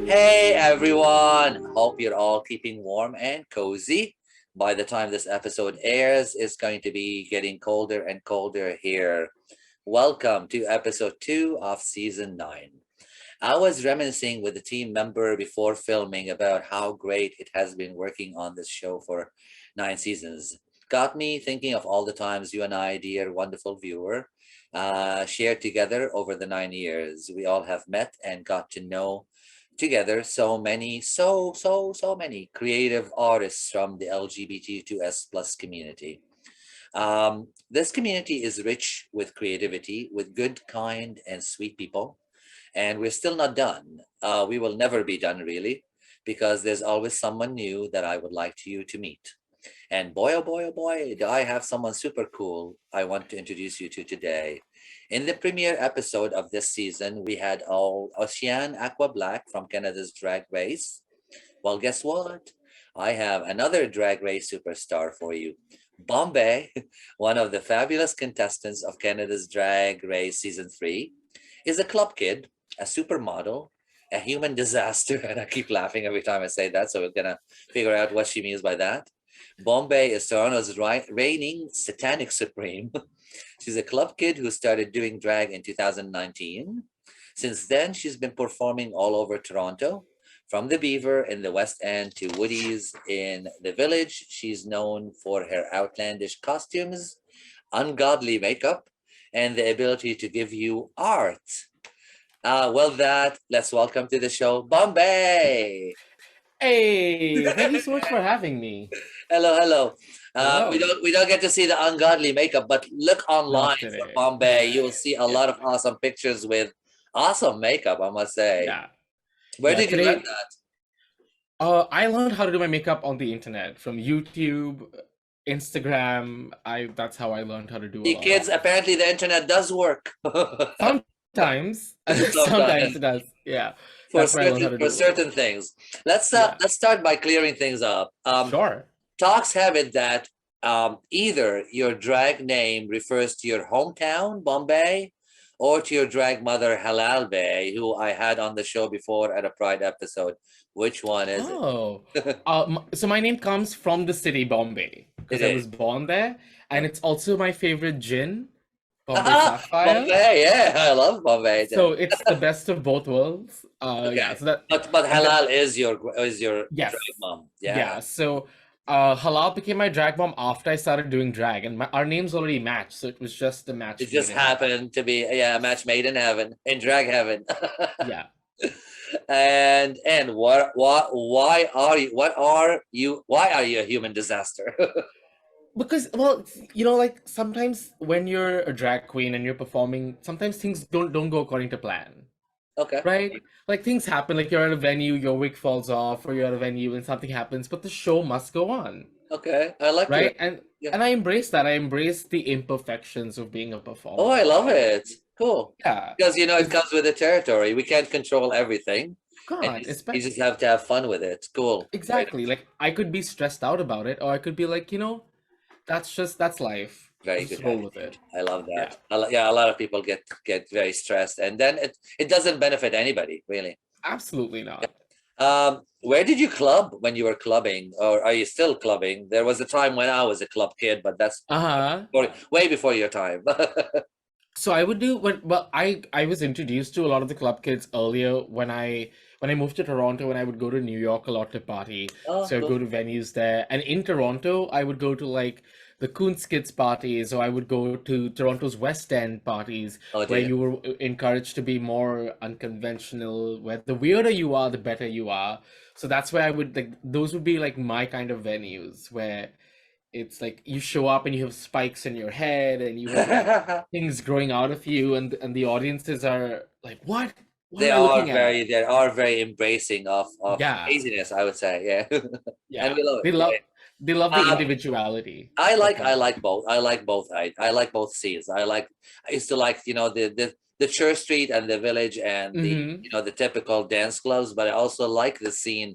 Hey everyone! Hope you're all keeping warm and cozy. By the time this episode airs, it's going to be getting colder and colder here. Welcome to episode 2 of season 9. I was reminiscing with a team member before filming about how great it has been working on this show for 9 seasons. Got me thinking of all the times you and I, dear wonderful viewer, shared together over the 9 years. We all have met and got to know together so many, so many creative artists from the LGBTQ2S plus community. This community is rich with creativity, with good, kind, and sweet people, and we're still not done. We will never be done, really, because there's always someone new that I would like you to meet. And boy, oh boy, oh boy, do I have someone super cool I want to introduce you to today. In the premiere episode of this season, we had Ocean Aqua Black from Canada's Drag Race. Well, guess what? I have another Drag Race superstar for you. Bombae, one of the fabulous contestants of Canada's Drag Race Season 3, is a club kid, a supermodel, a human disaster, and I keep laughing every time I say that, so we're gonna figure out what she means by that. Bombae is Toronto's reigning satanic supreme. She's a club kid who started doing drag in 2019. Since then, she's been performing all over Toronto, from the Beaver in the West End to Woody's in the Village. She's known for her outlandish costumes, ungodly makeup, and the ability to give you art. Let's welcome to the show, Bombae. Hey, thank you so much for having me. Hello. We Hello. don't get to see the ungodly makeup, but look online Not for today. Bombay. You will see a lot of awesome pictures with awesome makeup, I must say. Yeah. Where Yeah. did you learn Today, that? I learned how to do my makeup on the internet from YouTube, Instagram. That's how I learned how to do a See, lot of kids, apparently the internet does work. sometimes. Sometimes Sometimes it does. Yeah. for That's where I learned certain how to for do a lot. certain things. Yeah. Let's start by clearing things up. Sure. Talks have it that either your drag name refers to your hometown, Bombay, or to your drag mother, Halal Bay, who I had on the show before at a Pride episode. Which one is it? Oh. So my name comes from the city Bombay It because I is. was born there, and it's also my favorite gin, Bombay Ah, Sapphire. Bombay, yeah, I love Bombay. So it's the best of both worlds. Yeah. Okay, So that but and then Halal is your drag yes, mom. Yeah, yeah. So Halal became my drag mom after I started doing drag, and our names already matched. So it was just a it match made just in heaven. happened to be a match made in heaven, in drag heaven. Yeah. And what why are you why are you a human disaster? Because well, like sometimes when you're a drag queen and you're performing, sometimes things don't go according to plan. Okay. Right? Like things happen, like you're at a venue, your wig falls off, or you're at a venue and something happens, but the show must go on. Okay. I like your Right? And yeah. and I embrace that. I embrace the imperfections of being a Oh, I performer. love it. Cool. Yeah, Because it because comes with the territory. We can't control everything. And God, you just have to have fun with it. Cool. Right. exactly. Like I could be stressed out about it, or I could be like, that's life. Very Just good roll with attitude. it. I love Yeah, that. Yeah, a lot of people get very stressed, and then it doesn't benefit anybody, really. absolutely not. Where did you club when you were clubbing, or are you still clubbing? There was a time when I was a club kid, but that's Uh-huh. way before your time. So I would do well, I was introduced to a lot of the club kids earlier when I moved to Toronto and I would go to New York a lot to party. Oh, So I'd cool. go to venues there. And in Toronto, I would go to like the Coons Kids parties, or I would go to Toronto's West End parties Oh where dear. you were encouraged to be more unconventional, where the weirder you are, the better you are. So that's where I would like those would be like my kind of venues where it's like you show up and you have spikes in your head and you have like things growing out of you, and the audiences are like, what am I looking at? They are very embracing of Yeah, craziness, I would say. Yeah. And yeah, we love they it. love Right. they love the Um, individuality I that like I comes with like it. both. I like both. I like both scenes. I used to like, the Church Street and the Village and the Hmm. the typical dance clubs, but I also like the scene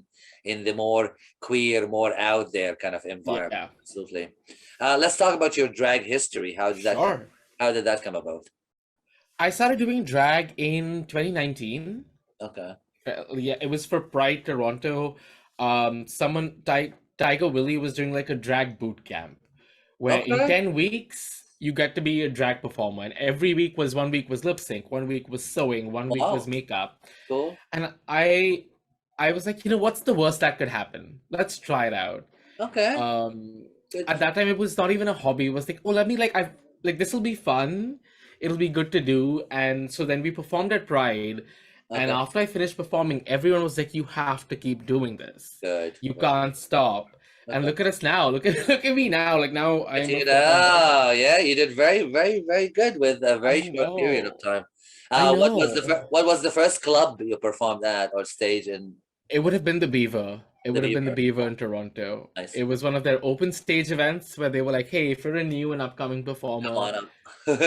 in the more queer, more out there kind of environment. Yeah, Absolutely. Let's talk about your drag history. sure. How did that come about? I started doing drag in 2019. Okay. Yeah, it was for Pride Toronto. Tiger Willie was doing like a drag boot camp where in Okay. 10 weeks you get to be a drag performer, and every week was one week was lip sync, one week was sewing, one week was Wow. makeup. Cool. And I was like, what's the worst that could happen? Let's try it out. Okay. Um Good. at that time it was not even a hobby. It was like, oh, let me like I've like this will be fun. It'll be good to do. And so then we performed at Pride, and Okay. after I finished performing, everyone was like, you have to keep doing this. Good. You Good. can't stop. And Okay. look at us now. Look at me now. Like now Good I'm to a you full-time know. dancer. Yeah, you did very, very, very good with a very I short period of know. time. I What was the know. what was the first club you performed at or stage in? It would have been the Beaver. It The would have been the Beaver. Beaver in Toronto. Nice. It was one of their open stage events where they were like, hey, if you're a new and upcoming Come performer, on up.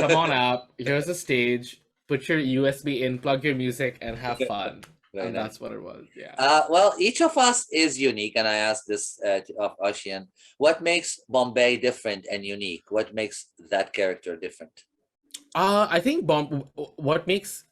come on up. Here's a stage. Put your USB in, plug your music, and have fun. Very And nice. that's what it was. Yeah. Well, each of us is unique, and I asked this of Ocean. What makes Bombay different and unique? What makes that character different? I think what makes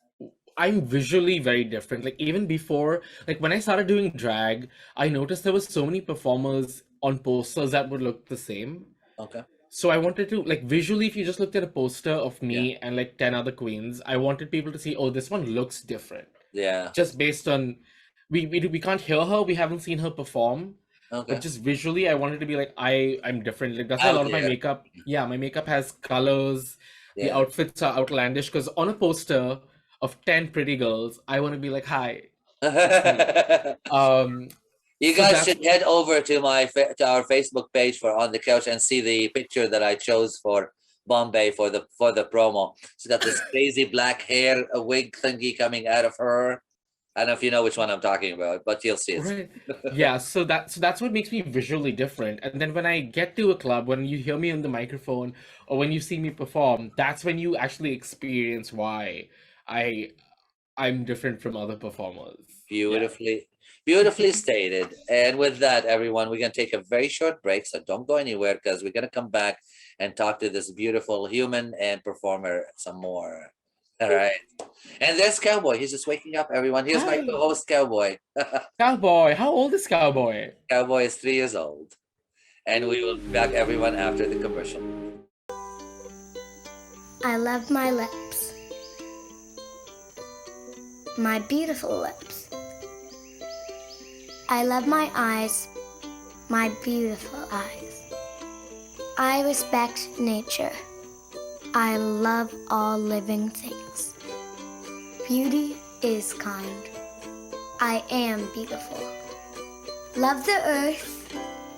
I'm visually very different. Like even before, like when I started doing drag, I noticed there was so many performers on posters that would look the same. Okay. So I wanted to like visually, if you just looked at a poster of Yeah. me and like 10 other queens, I wanted people to see, oh, this one looks different. Yeah. Just based on we can't hear her, we haven't seen her perform, but Okay. just visually, I wanted to be like I'm different. Like that's why a Out lot of my there. makeup, yeah, my makeup has colors. The Yeah. outfits are outlandish because on a poster of 10 pretty girls, I want to be like, hi, it's me. Um, You so guys that's should head over to to our Facebook page for On the Couch and see the picture that I chose for Bombay for the promo. She's got this crazy black hair, a wig thingy coming out of her. I don't know if you know which one I'm talking about, but you'll see it. right. Yeah, so that's what makes me visually different. And then when I get to a club, when you hear me on the microphone or when you see me perform, that's when you actually experience why I I'm different from other performers. Yeah. Beautifully, beautifully stated. And with that, everyone, we're gonna take a very short break, so don't go anywhere because we're gonna come back and talk to this beautiful human and performer some more. All right. And there's Cowboy. He's just waking up, everyone. Here's my Hi, co-host, Cowboy. Cowboy. How old is Cowboy? Cowboy is 3 years old. And we will be back, everyone, after the commercial. I love my lips. My beautiful lips. I love my eyes. My beautiful eyes. I respect nature. I love all living things. Beauty is kind. I am beautiful. Love the earth.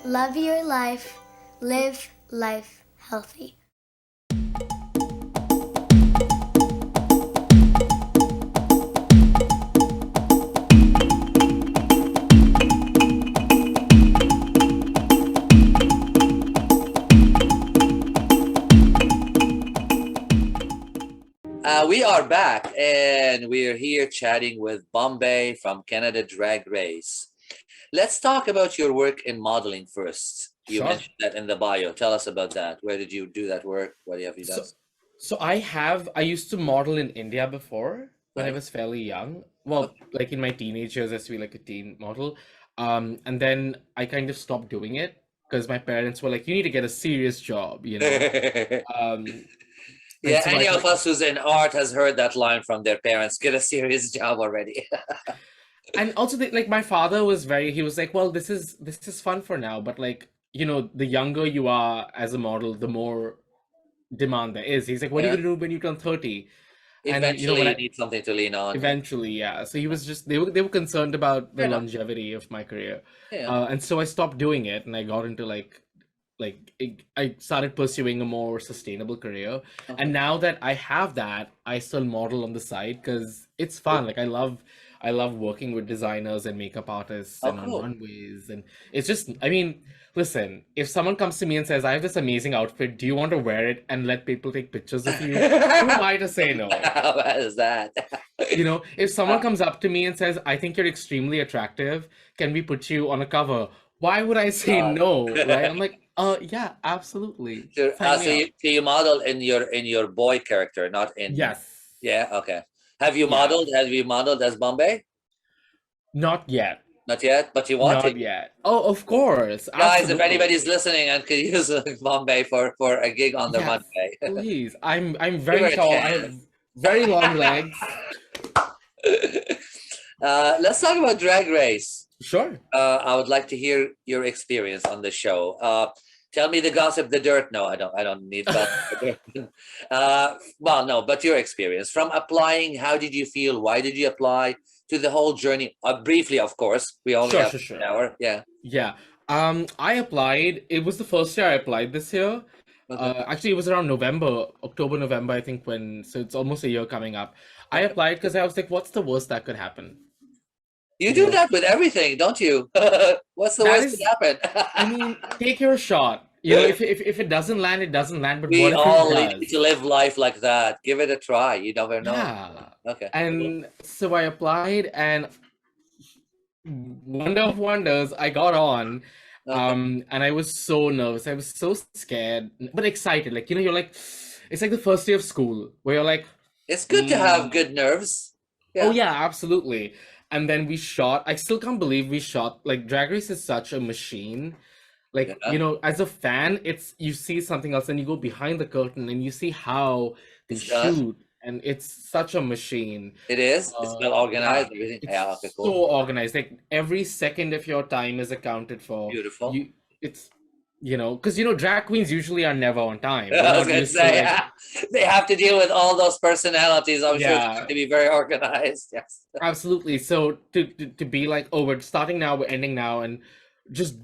Love your life. Live life healthy. We are back and we're here chatting with Bombay from Canada Drag Race. Let's talk about your work in modeling first. You Sure. mentioned that in the bio. Tell us about that. Where did you do that work? What have you done? So, so I used to model in India before when I Right. was fairly young. Well, like in my teenage years, I used to be like a teen model. And then I kind of stopped doing it because my parents were like, you need to get a serious job, you know? Um, and Yeah, so I any of kind us who's in art has heard that line from their parents. Get a serious job already. and also like my father was very he was like, well, this is fun for now, but like, the younger you are as a model, the more demand there is. He's like, what are you Yeah. gonna do when you turn 30? And Eventually, when you I need something to lean on. Yeah. eventually, yeah. So he was just they were concerned about Fair the enough. longevity of my career. Yeah. And so I stopped doing it and I got into I started pursuing a more sustainable career. Okay. And now that I have that, I still model on the side because it's fun. Like I love working with designers and makeup artists Oh, and on cool. runways. And it's just, I mean, listen, if someone comes to me and says, I have this amazing outfit, do you want to wear it and let people take pictures of you? Who am I to say no? What is that? If someone comes up to me and says, I think you're extremely attractive, can we put you on a cover? Why would I say God. no, right? I'm like, yeah, absolutely. So, Sign so me up. you model in your boy character, not in. Yes. Yeah. Okay. Yeah. Have you modeled as Bombay? Not yet. Not yet, but you want to. Not yet. Oh, of course. Guys, if Absolutely. anybody's listening and could use Bombay for a gig on the Yes, Monday, please. I'm give her very a tall. I have chance. very long legs. Let's talk about Drag Race. Sure. I would like to hear your experience on the show. Tell me the gossip, the dirt. No, I don't need that. Well, no, but your experience from applying. How did you feel? Why did you apply? To the whole journey, briefly, of course. We only have Sure. an hour. Yeah. Yeah. I applied. It was the first year I applied this year. Okay. Actually, it was around October, November, I think, so it's almost a year coming up. I applied because I was like, what's the worst that could happen? You do that with everything, don't you? What's the worst that could happen? I mean, take your shot. If it doesn't land, it doesn't land. But We what if all it need does? to live life like that. Give it a try. You never know. Yeah. Okay. And so I applied, and wonder of wonders, I got on. Okay. And I was so nervous. I was so scared, but excited. Like, you're like, it's like the first day of school where you're like, It's good to have good nerves. oh yeah, absolutely. And then we shot. I still can't believe we shot. Like, Drag Race is such a machine. Like, as a fan, you see something else and you go behind the curtain and you see how they shoot. And it's such a machine. It is. It's well organized. Yeah, Everything. it's Yeah, okay, cool. so organized. Like, every second of your time is accounted for. Beautiful. It's, because drag queens usually are never on time. I was gonna say, they have to deal with all those personalities. I'm sure they have to be very organized. Yes. Absolutely. So to be like, oh, we're starting now, we're ending now, and just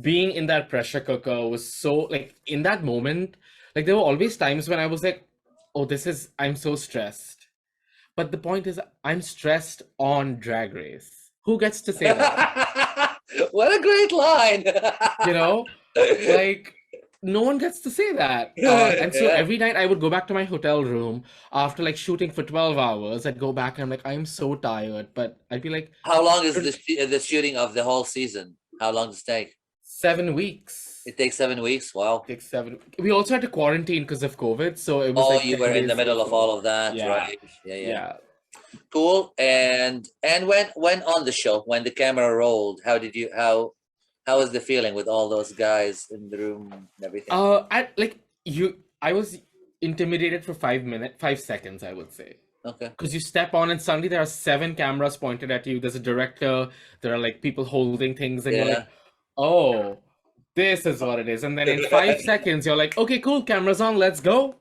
being in that pressure cooker was so, like, in that moment, like, there were always times when I was like, oh, I'm so stressed. But the point is, I'm stressed on Drag Race. Who gets to say that? What a great line. Like, no one gets to say that. And so every night I would go back to my hotel room after like shooting for 12 hours. I'd go back and I'm like, I'm so tired. But I'd be like, how long is the shooting of the whole season? How long does it take? 7 weeks. It takes 7 weeks. Wow. It takes 7. We also had to quarantine because of COVID. So it was like you were in the middle of all of that, right? Yeah. Cool. And when on the show, when the camera rolled, how was the feeling with all those guys in the room and everything? I was intimidated for 5 seconds, I would say. Okay. Because you step on and suddenly there are 7 cameras pointed at you. There's a director. There are like people holding things, and you're like, oh, this is what it is. And then in 5 seconds, you're like, okay, cool, cameras on, let's go.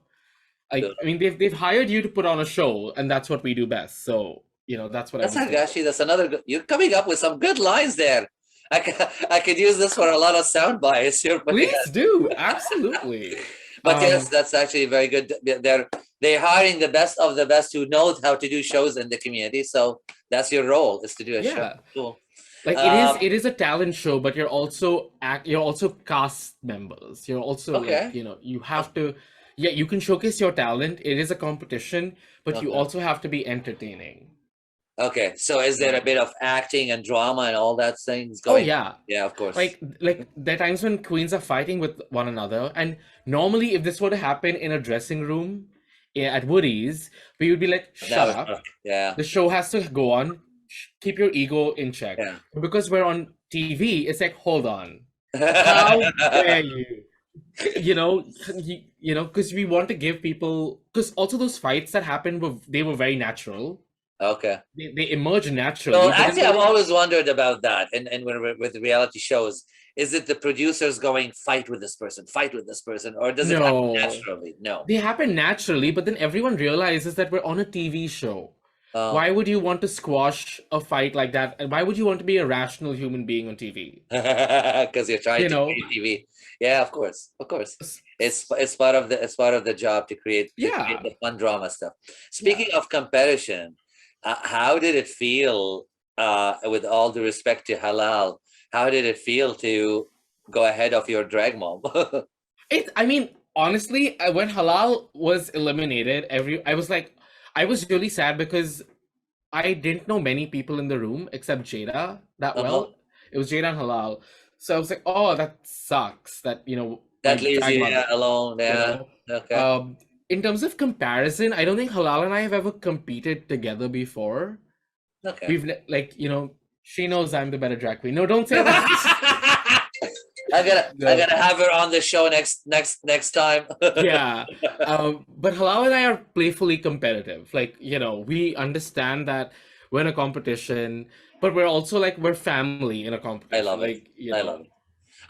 I mean, they've hired you to put on a show, and that's what we do best. So that's what. That's another good. You're coming up with some good lines there. I could use this for a lot of sound bites. Please do, absolutely. But yes, that's actually very good. They're hiring the best of the best who knows how to do shows in the community. So that's your role, is to do a show. Cool. Like, it is a talent show, but you're also cast members. You're also like, you have to. Yeah, you can showcase your talent. It is a competition, but you also have to be entertaining. Okay, so is there a bit of acting and drama and all that things going? Oh yeah, of course. Like there are times when queens are fighting with one another, and normally if this were to happen in a dressing room at Woody's, we would be like, shut up. Yeah. The show has to go on. Keep your ego in check. Yeah. Because we're on TV, it's like, hold on, how dare you? Because we want to give people. Because also those fights that happened were very natural. Okay. They emerge naturally. So actually, I've always wondered about that. And with reality shows, is it the producers going fight with this person, or does it happen naturally? No. They happen naturally, but then everyone realizes that we're on a TV show. Why would you want to squash a fight like that? And why would you want to be a rational human being on TV? Because you're trying to create TV. Yeah, of course. It's part of the job to create the fun drama stuff. Speaking of competition, how did it feel? With all due respect to Halal, how did it feel to go ahead of your drag mom? I mean, honestly, when Halal was eliminated, I was really sad because I didn't know many people in the room except Jada that well. It was Jada and Halal. So I was like, oh, that sucks. That, that leaves you alone. Yeah. Okay. In terms of comparison, I don't think Halal and I have ever competed together before. Okay. We've She knows I'm the better drag queen. No, don't say that. I'm No. gonna have her on the show next time. Yeah. But Halal and I are playfully competitive. Like, we understand that we're in a competition, but we're also like we're family in a competition. I love it. Like, I love it.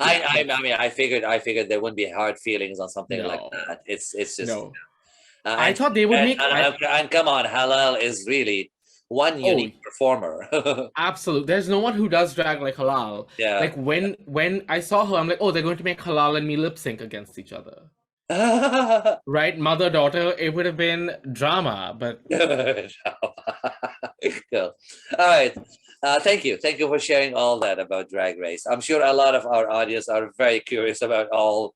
yeah, I mean, I figured there wouldn't be hard feelings on something like no, that. It's just no. I and, thought they would make. and come on, Halal is really one Oh, unique performer. absolute. There's no one who does drag like Halal. Yeah. Like when I saw her, I'm like, oh, they're going to make Halal and me lip sync against each other. Right, mother daughter. It would have been drama, but Cool. All right. Thank you for sharing all that about Drag Race. I'm sure a lot of our audience are very curious about all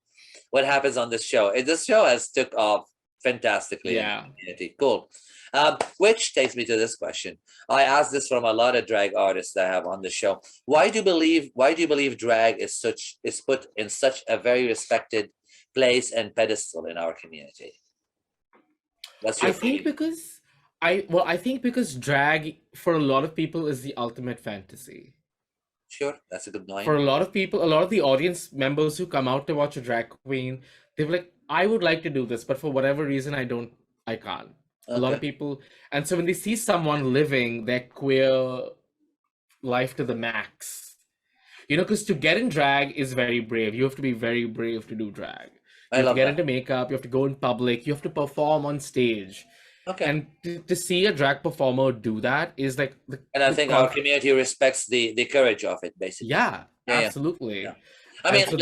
what happens on this show. This show has took off fantastically in the community. Cool. Which takes me to this question. I asked this from a lot of drag artists that I have on the show. Why do you believe drag is put in such a very respected place and pedestal in our community? What's your opinion? I think because drag for a lot of people is the ultimate fantasy. Sure, that's a good line. For a lot of people, a lot of the audience members who come out to watch a drag queen, they're like, I would like to do this, but for whatever reason, I can't. A lot of people, and so when they see someone living their queer life to the max, because to get in drag is very brave. You have to be very brave to do drag. You have to get into makeup, you have to go in public, you have to perform on stage. Okay. And to see a drag performer do that is like and I think our community respects the courage of it, basically. Yeah, absolutely. Yeah. I mean, so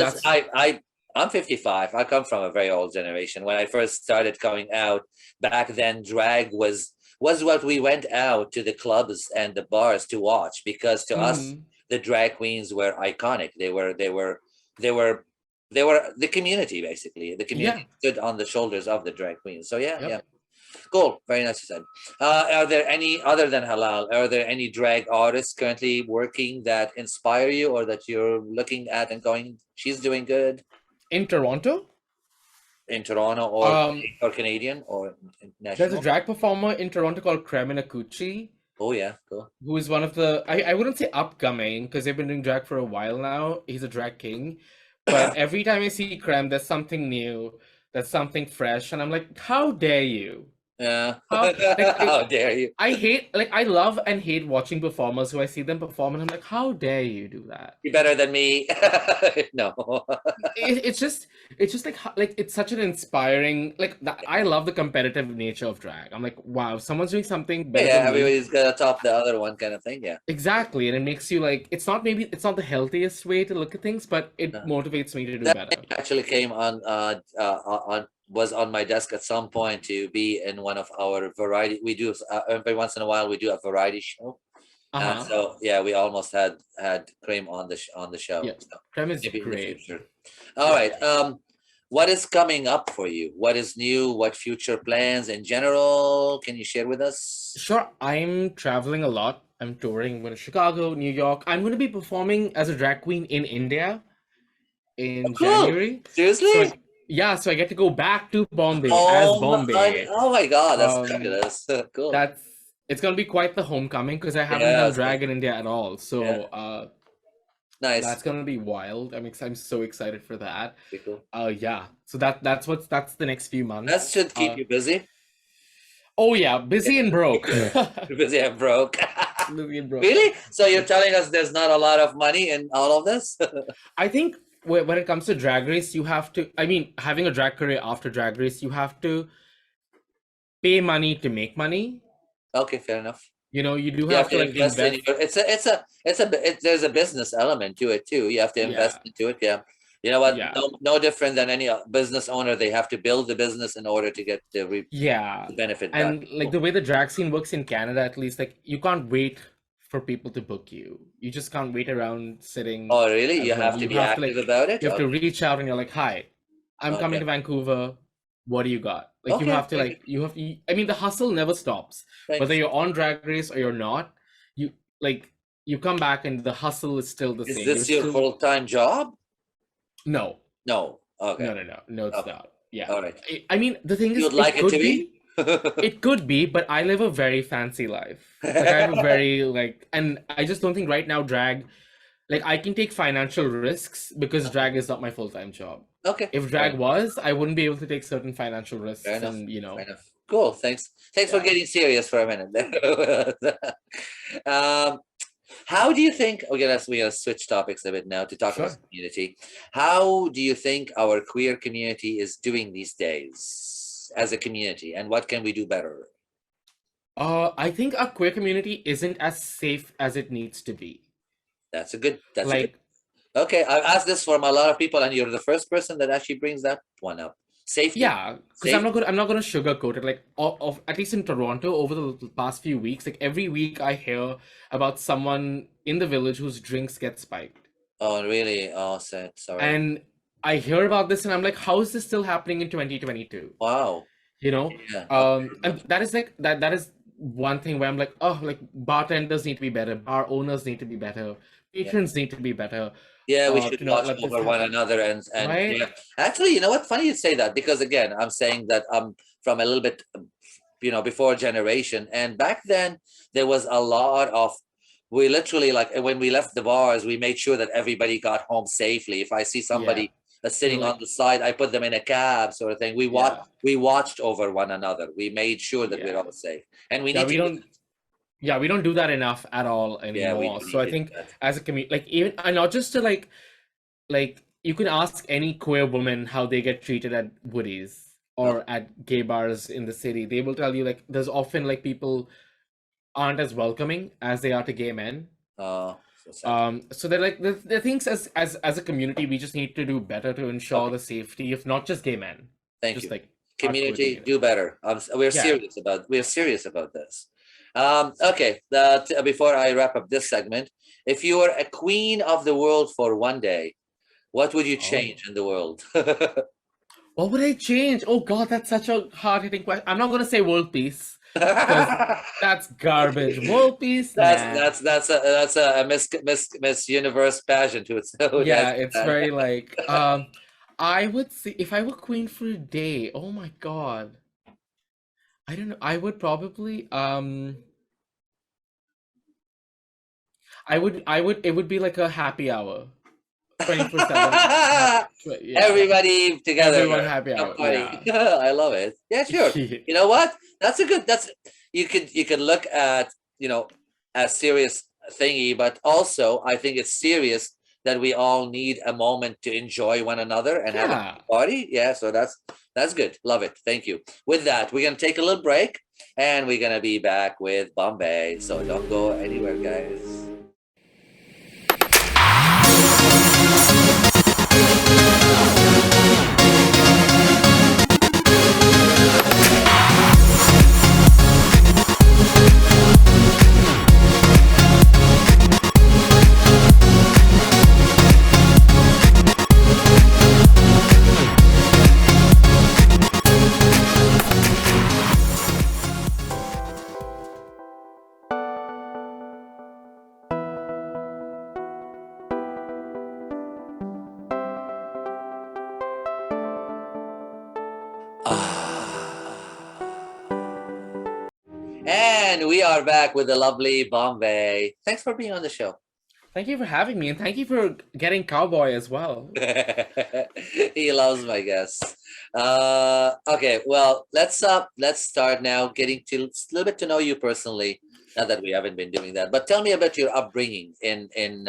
I'm 55. I come from a very old generation. When I first started coming out, back then drag was what we went out to the clubs and the bars to watch, because to us the drag queens were iconic. They were the community, basically. The community stood on the shoulders of the drag queens. So yeah. Cool. Very nice, you said. Are there any, other than Halal, are there any drag artists currently working that inspire you, or that you're looking at and going, she's doing good? In Toronto? In Toronto, or Canadian, or national? There's a drag performer in Toronto called Kremina. Oh yeah, cool. Who is one of the, I wouldn't say upcoming, because they've been doing drag for a while now. He's a drag king. But every time I see Krem, there's something new, there's something fresh, and I'm like, how dare you? Yeah. How dare you? I love and hate watching performers who I see them perform, and I'm like, how dare you do that? You're better than me. No. It's just like it's such an inspiring, I love the competitive nature of drag. I'm like, wow, someone's doing something better. Yeah, everybody's gonna top the other one, kind of thing. Yeah. Exactly, and it makes you like, it's not the healthiest way to look at things, but it motivates me to do better. Actually came was on my desk at some point to be in one of our variety. We do every once in a while we do a variety show. So yeah, we almost had Cream on the show. Yeah, so Cream is great. All right. What is coming up for you? What is new? What future plans in general? Can you share with us? Sure. I'm traveling a lot. I'm touring. I'm going to Chicago, New York. I'm going to be performing as a drag queen in India in January. Seriously? So I get to go back to Bombay as Bombay. Oh my God, that's fabulous. Cool. It's gonna be quite the homecoming, because I haven't done drag in India at all. So nice. That's gonna be wild. I'm so excited for that. Pretty cool. So that's the next few months. That should keep you busy. Oh yeah, busy and broke. Busy and broke. Busy and broke. Really? So you're telling us there's not a lot of money in all of this? I think when it comes to Drag Race, you have to, having a drag career after Drag Race, you have to pay money to make money. Okay, fair enough. You do have to invest. There's a business element to it too. You have to invest into it. Yeah. You know what? Yeah. No different than any business owner. They have to build the business in order to get the benefit. And the way the drag scene works in Canada, at least, you can't wait for people to book you. You just can't wait around sitting. Oh, really? You have to be active about it? You have to reach out and you're like, hi, I'm coming to Vancouver. What do you got? You have to the hustle never stops. Thanks. Whether you're on Drag Race or you're not, you come back and the hustle is still the same. Is this your full-time job? No. No. Okay. No, it's not. Yeah. All right. The thing is, you'd like it to be? It could be, but I live a very fancy life. Like I have a very and I just don't think right now drag, like I can take financial risks because drag is not my full-time job. Okay, If fair drag enough. was, I wouldn't be able to take certain financial Fair risks, enough. and Fair enough. Cool. Thanks for yeah, getting serious for a minute there. um, how do you think? Okay, we're gonna switch topics a bit now to talk about sure. the community. How do you think our queer community is doing these days as a community, and what can we do better? I think our queer community isn't as safe as it needs to be. That's a good. That's a good. Like, Okay, I've asked this from a lot of people, and you're the first person that actually brings that one up. Safety. yeah, because Safety. I'm not gonna sugarcoat it. Like, of at least in Toronto, over the past few weeks, like every week I hear about someone in the village whose drinks get spiked, Oh, really? Oh, sad. Sorry. and I hear about this, and I'm like, how is this still happening in 2022? Wow. You know, Yeah. Okay. and that is like that is one thing where I'm like, oh, like bartenders need to be better, bar owners need to be better, Yeah. patrons need to be better, Yeah, we should to not watch let this over one happen, another and right? yeah. Actually, you know what? Funny you say that because again, I'm saying that I'm from a little bit, before generation, and back then there was a lot of. We literally like when we left the bars, we made sure that everybody got home safely. If I see Yeah, somebody that's you're sitting on like, the side, I put them in a cab, sort of thing. yeah, We watched over one another. We made sure that we're yeah, all safe, and we yeah. need to We do don't. Yeah, we don't do that enough at all Yeah, we anymore. do So need I to do think that. as a community, like even and not just to like you can ask any queer woman how they get treated at Woody's Okay. or at gay bars in the city. They will tell you like there's often like people aren't as welcoming as they are to gay men. Oh, so sad. So they're like the things as a community we just need to do better to ensure Okay, the safety of not just gay men, thank just you. like our queer Community, community. do better. Yeah. We're serious about this. Okay. Before I wrap up this segment, if you were a queen of the world for one day, what would you Oh. change in the world? What would I change? Oh God, that's such a hard-hitting question. I'm not gonna say world peace because that's garbage. World peace, nah. That's a Miss Universe pageant to its own. Yeah, That's it's very like I would say if I were queen for a day, oh my God. I don't know. I would probably it would be like a happy hour. 24/7 yeah. Everybody together, Everyone happy a hour. party. Yeah. I love it. Yeah, sure. You know what? That's a good. That's you could look at a serious thingy, but also I think it's serious that we all need a moment to enjoy one another and have a Yeah. party. Yeah, so that's good. Love it. Thank you. With that, we're gonna take a little break, and we're gonna be back with Bombay. So don't go anywhere, guys. And we are back with the lovely Bombay. Thanks for being on the show. Thank you for having me, and thank you for getting Cowboy as well. He loves my guests. Okay, well, let's start now getting to a little bit to know you personally. Not that we haven't been doing that, but tell me about your upbringing in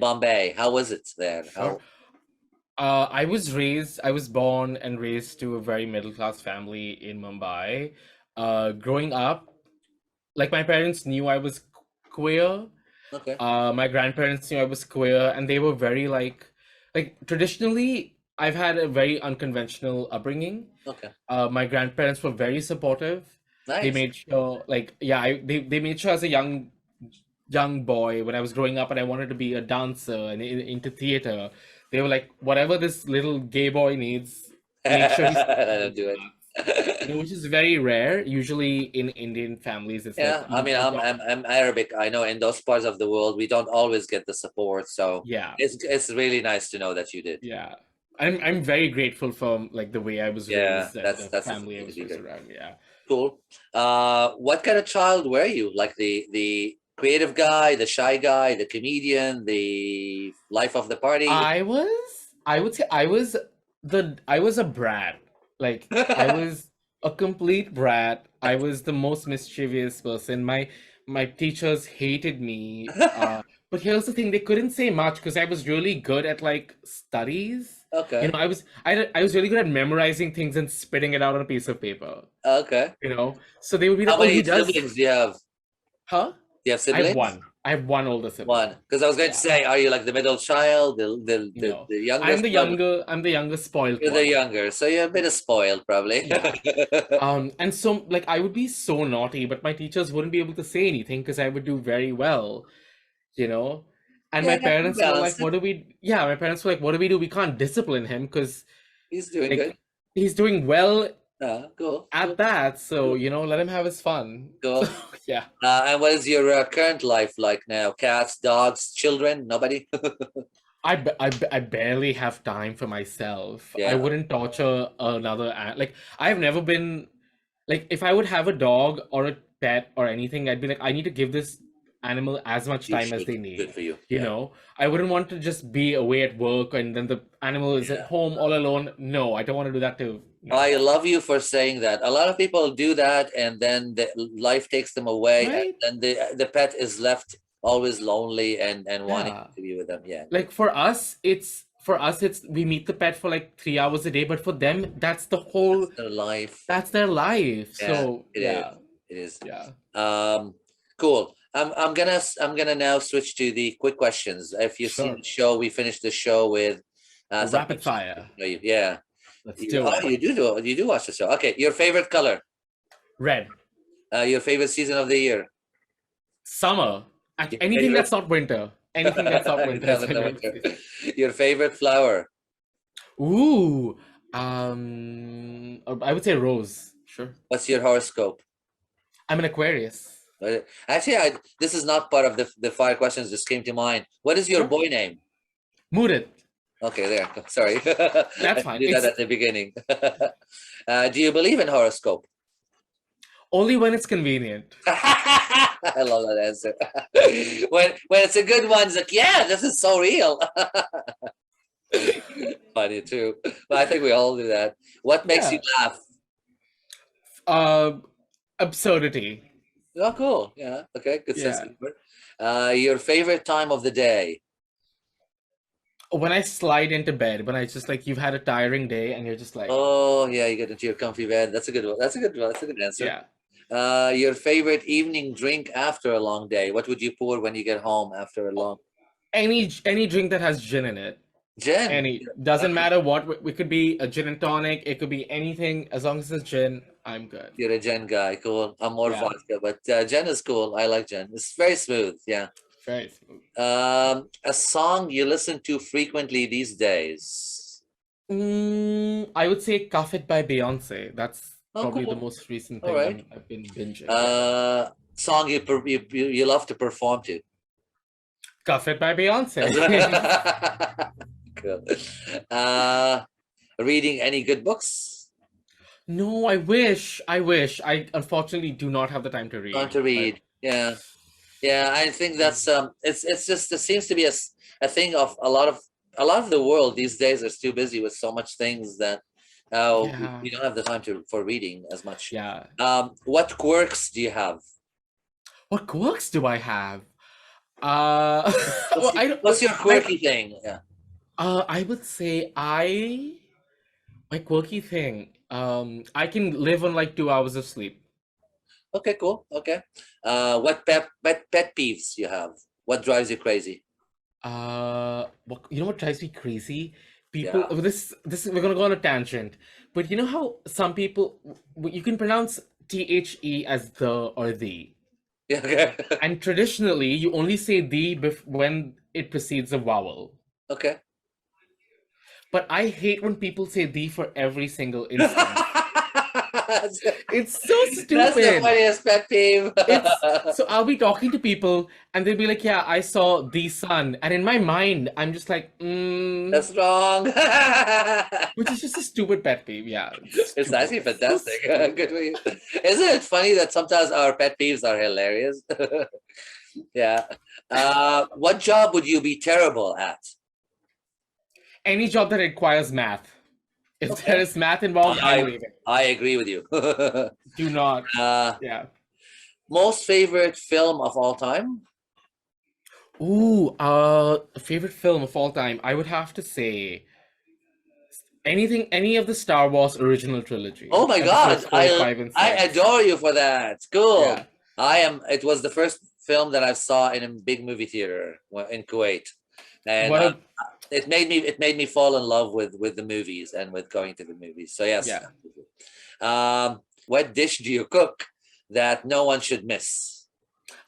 Bombay. How was it there? Sure. I was born and raised to a very middle class family in Mumbai. Growing up, like my parents knew I was queer. Okay. My grandparents knew I was queer, and they were very like traditionally, I've had a very unconventional upbringing. Okay. My grandparents were very supportive. They Nice. made sure, like, yeah, they made sure as a young boy when I was growing up and I wanted to be a dancer and into theater, they were like, whatever this little gay boy needs, make sure he's I don't do it. which is very rare. Usually in Indian families, it's like Yeah, I you mean, go down. I'm Arabic. I know in those parts of the world we don't always get the support, so Yeah, it's really nice to know that you did. yeah. I'm very grateful for like the way I was Yeah, raised and that's the that's the family I thing to was be raised good. around. Yeah. Cool. What kind of child were you? Like the creative guy, the shy guy, the comedian, the life of the party? I would say I was a brat. Like I was a complete brat. I was the most mischievous person. My teachers hated me. But here's the thing, they couldn't say much because I was really good at like studies. You Okay. know, I was really good at memorizing things and spitting it out on a piece of paper. Okay. You know? So they would be like, How "Oh, many he does." siblings do you have? Do Huh? you have I have siblings? one. I have one older sibling. One. Because I was going to Yeah. say, are you like the middle child, the No. the youngest one? I'm the younger spoiled You're the one. younger, so you're a bit of spoiled, probably. Yeah. And so like I would be so naughty, but my teachers wouldn't be able to say anything because I would do very well, you know? And Yeah, my I can parents were balance like, it. what do we yeah, my parents were like, what do we do? We can't discipline him because He's doing good. like he's doing well Cool, at cool, that, so cool, you know, let him have his fun. So cool. yeah. And what is your current life like now? Cats, dogs, children? Nobody? I barely have time for myself. I Yeah, wouldn't torture another like I've never been like if I would have a dog or a pet or anything, I'd be like, I need to give this animal as much you time as should. they Good need. for you. You Yeah, know, I wouldn't want to just be away at work and then the animal is at yeah. home all alone. No, I don't want to do that too. No. I love you for saying that. A lot of people do that, and then the life takes them away, and Right? then the pet is left always lonely and wanting Yeah. to be with them. Yeah, good. Like for us it's we meet the pet for like 3 hours a day, but for them That's their life. that's their life. Yeah, So it is. yeah, It is. yeah. Cool. I'm gonna now switch to the quick questions. If you've seen Sure. the show, we finished the show with some Rapid questions. fire. Yeah. Let's do Oh, it. you do watch the show. Okay, your favorite color, Red. your favorite season of the year, Summer. your Anything favorite that's not winter. Anything that's not winter is my favorite season. your favorite flower. Ooh. I would say rose. Sure. What's your horoscope? I'm an Aquarius. Actually, this is not part of the fire questions. Just came to mind. What is your Sure. boy name? Muted. Okay, there. Sorry, That's I fine. knew that at the beginning. Do you believe in horoscope? Only when it's convenient. I love that answer. When it's a good one, it's like, yeah, this is so real. Funny too. But I think we all do that. What makes you Yeah. laugh? Absurdity. Oh, cool. Yeah. Okay. Good sense of Yeah. humor. Your favorite time of the day? When I slide into bed, when I just like you've had a tiring day and you're just like, Oh, yeah. You get into your comfy bed. That's a good one. That's a good one. That's a good answer. yeah. Your favorite evening drink after a long day? What would you pour when you get home after a long Any drink that has gin in it. gin? Any doesn't matter what it could be a gin and tonic, it could be anything as long as it's gin, I'm good. You're a gin guy. Cool. I'm more Yeah. vodka, but gin is cool. I like gin. It's very smooth. Yeah. Very smooth. A song you listen to frequently these days? I would say Cuff It by Beyonce. That's Oh, probably the cool. most recent All thing right. I've been binging. Song you love to perform to? Cuff It by Beyonce. Cool. Reading any good books? No, I wish. I unfortunately do not have the time to read. Time to read. Yeah. Yeah, I think that's it's just it seems to be a thing of a lot of the world these days is too busy with so much things that Yeah. we don't have the time for reading as much. Yeah. What quirks do you have? What quirks do I have? Well, What's your quirky thing? Yeah. I would say my quirky thing. I can live on like 2 hours of sleep. Okay, cool. Okay. What pet peeves you have? What drives you crazy? You know what drives me crazy? People. Yeah. This we're gonna go on a tangent, but you know how some people you can pronounce the as the or the, Yeah. Okay. and traditionally you only say the when it precedes a vowel. Okay. But I hate when people say the for every single instance. It's so That's the stupid. funniest pet peeve. So I'll be talking to people and they'll be like, yeah, I saw the sun. And in my mind, I'm just like, That's wrong. which is just a stupid pet peeve. Yeah. It's actually stupid. fantastic. So stupid. Good for you. Isn't it funny that sometimes our pet peeves are hilarious? Yeah. What job would you be terrible at? Any job that requires math. If Okay. there is math involved, I'm leaving. I agree with you. Do not. Uh, Yeah. most favorite film of all time? Ooh, favorite film of all time. I would have to say any of the Star Wars original trilogy. Oh my God, Episodes 4, 5, and 6. I adore you for that. Cool. Yeah. It was the first film that I saw in a big movie theater in Kuwait, and What a it made me fall in love with the movies and with going to the movies. So yes. Yeah. What dish do you cook that no one should miss?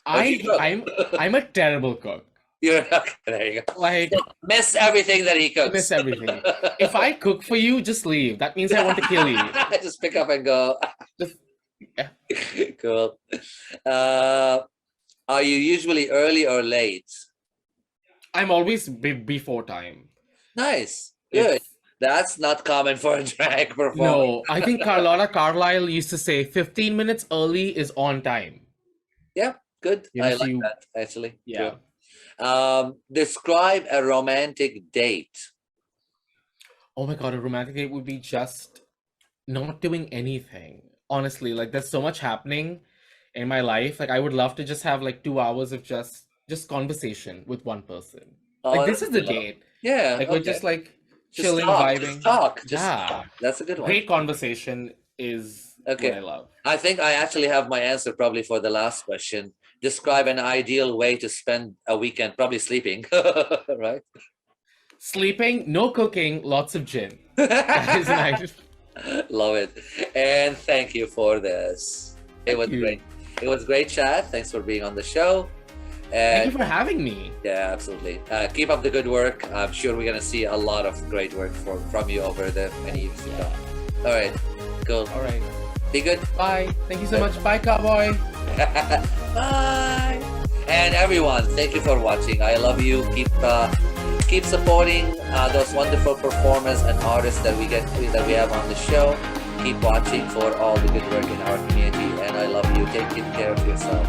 I'm a terrible cook. You're there you go. Like, Miss everything that he cooks. miss everything. If I cook for you, just leave. That means I want to kill you. Just pick up and go. Just, yeah. Cool. Are you usually early or late? I'm always before time. Nice. Good. It's- That's not common for a drag performer. No, I think Carlotta Carlisle used to say 15 minutes early is on time. Yeah, good. You know, I so like you- that actually. Yeah. Good. Describe a romantic date. Oh my God, a romantic date would be just not doing anything. Honestly, like there's so much happening in my life. Like I would love to just have like 2 hours of just conversation with one person. Oh, Like this that's is the good. date. Yeah. Like we're just like Just chilling, talk, vibing. Just talk. Just Yeah. talk. That's a good one. Great conversation is Okay. what I love. I think I actually have my answer probably for the last question. Describe an ideal way to spend a weekend, probably sleeping, right? Sleeping, no cooking, lots of gin. That is nice. Love it. And thank you for this. It was Thank you. great. It was great chat. Thanks for being on the show. Thank you And for having me. yeah, absolutely. Keep up the good work. I'm sure we're gonna see a lot of great work from you over the many years to come. All right, cool. All right. Be good. Bye. Thank you so much. Bye, cowboy. Bye. And everyone, thank you for watching. I love you. Keep supporting those wonderful performers and artists that we have on the show. Keep watching for all the good work in our community. And I love you. Take good care of yourself.